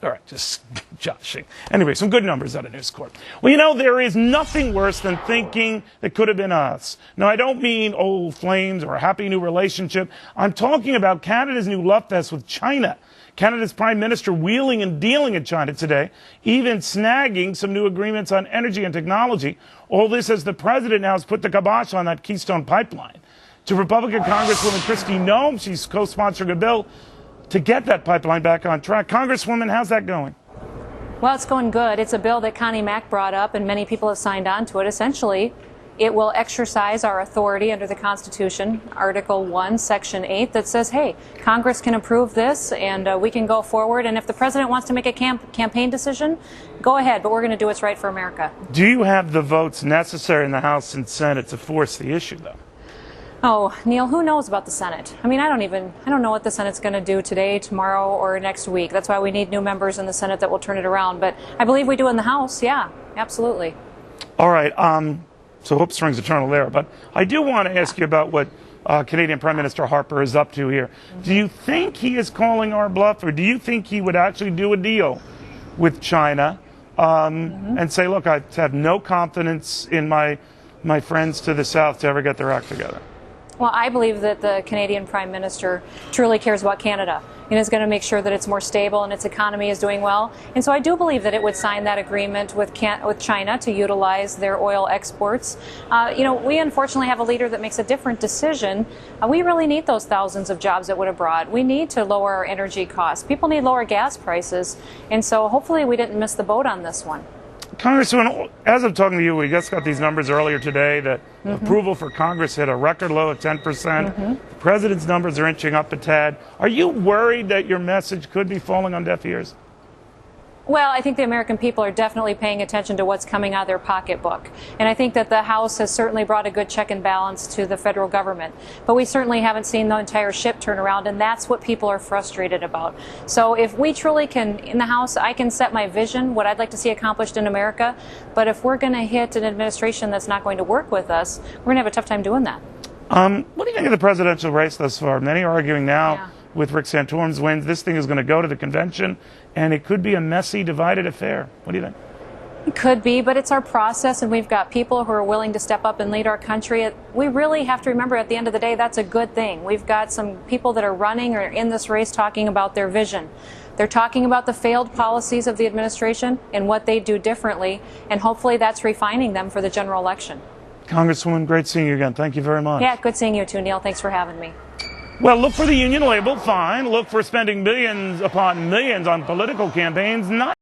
All right, just joshing. Anyway, some good numbers out of News Corp. Well, you know, there is nothing worse than thinking it could have been us. Now, I don't mean old flames or a happy new relationship. I'm talking about Canada's new love fest with China. Canada's Prime Minister wheeling and dealing in China today, even snagging some new agreements on energy and technology. All this as the president now has put the kibosh on that Keystone pipeline. To Republican Congresswoman Kristi Noem, she's co-sponsoring a bill to get that pipeline back on track. Congresswoman, how's that going? Well, it's going good. It's a bill that Connie Mack brought up, and many people have signed on to it. Essentially, it will exercise our authority under the Constitution, Article 1, Section 8, that says, hey, Congress can approve this, and we can go forward. And if the president wants to make a campaign decision, go ahead, but we're going to do what's right for America. Do you have the votes necessary in the House and Senate to force the issue, though? Oh, Neil, who knows about the Senate? I mean, I don't know what the Senate's going to do today, tomorrow, or next week. That's why we need new members in the Senate that will turn it around. But I believe we do in the House. Yeah, absolutely. All right. So hope springs eternal there. But I do want to ask you about what Canadian Prime Minister Harper is up to here. Do you think he is calling our bluff, or do you think he would actually do a deal with China and say, look, I have no confidence in my friends to the south to ever get their act together? Well, I believe that the Canadian Prime Minister truly cares about Canada and is going to make sure that it's more stable and its economy is doing well. And so I do believe that it would sign that agreement with China to utilize their oil exports. We unfortunately have a leader that makes a different decision. We really need those thousands of jobs that went abroad. We need to lower our energy costs. People need lower gas prices. And so hopefully we didn't miss the boat on this one. Congresswoman, as I'm talking to you, we just got these numbers earlier today that approval for Congress hit a record low of 10%. The president's numbers are inching up a tad. Are you worried that your message could be falling on deaf ears? Well, I think the American people are definitely paying attention to what's coming out of their pocketbook. And I think that the House has certainly brought a good check and balance to the federal government. But we certainly haven't seen the entire ship turn around, and that's what people are frustrated about. So if we truly can, in the House, I can set my vision, what I'd like to see accomplished in America. But if we're going to hit an administration that's not going to work with us, we're going to have a tough time doing that. What do you think of the presidential race thus far? Many are arguing now with Rick Santorum's wins, this thing is going to go to the convention, and it could be a messy, divided affair. What do you think? It could be, but it's our process, and we've got people who are willing to step up and lead our country. We really have to remember at the end of the day, that's a good thing. We've got some people that are running or in this race talking about their vision. They're talking about the failed policies of the administration and what they do differently, and hopefully that's refining them for the general election. Congresswoman, great seeing you again. Thank you very much. Yeah, good seeing you too, Neil. Thanks for having me. Well, look for the union label, fine. Look for spending millions upon millions on political campaigns, not